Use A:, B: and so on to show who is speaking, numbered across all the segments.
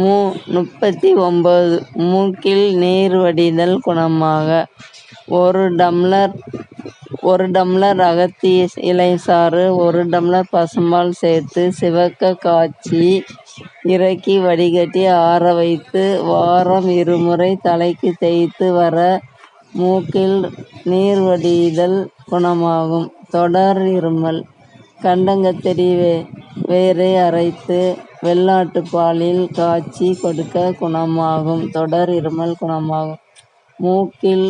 A: 39 மூக்கில் நீர் வடிதல் குணமாக. 1 டம்ளர் அகத்திய இலைச்சாறு 1 டம்ளர் பசும்பால் சேர்த்து சிவக்க காய்ச்சி இறக்கி வடிகட்டி ஆற வைத்து வாரம் 2 முறை தலைக்கு தேய்த்து வர மூக்கில் நீர் வடிதல் குணமாகும். தொடர் இருமல். கண்டங்கத்திரி வேரை அரைத்து வெள்ளாட்டுப் பாலில் காய்ச்சி கொடுக்க குணமாகும். தொடர் இருமல் குணமாகும். மூக்கில்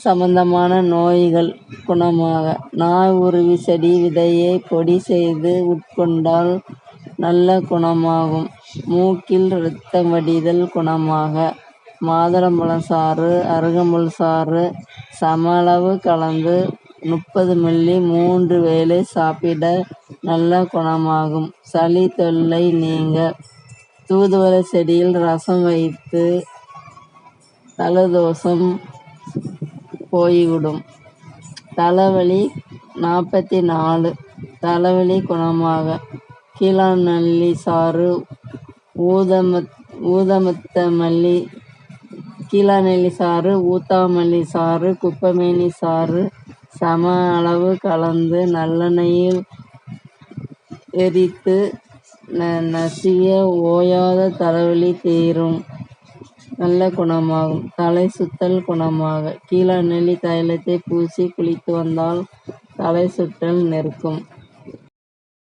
A: சம்பந்தமான நோய்கள் குணமாக. நாய் உருவி செடி விதையை பொடி செய்து உட்கொண்டால் நல்ல குணமாகும். மூக்கில் இரத்தம் வடிதல் குணமாக. மாதுளம்பழம் சாறு அருகம்புல் சாறு சமளவு கலந்து 30 மில்லி 3 வேளை சாப்பிட நல்ல குணமாகும். சளி தொல்லை நீங்க. தூதுவளை செடியில் ரசம் வைத்து ஜலதோஷம் போய்விடும். தலைவலி 44 தலைவலி குணமாக. கீழாநெல்லி சாறு ஊத்தாமல்லி சாறு குப்பைமேனி சாறு சம அளவு கலந்து நல்லெண்ணெயில் எரித்து நசிய ஓயாத தலைவலி தீரும். நல்ல குணமாகும். தலை சுத்தல் குணமாக. கீழாநெல்லி தைலத்தை பூசி குளித்து வந்தால் தலை சுற்றல் நிற்கும்.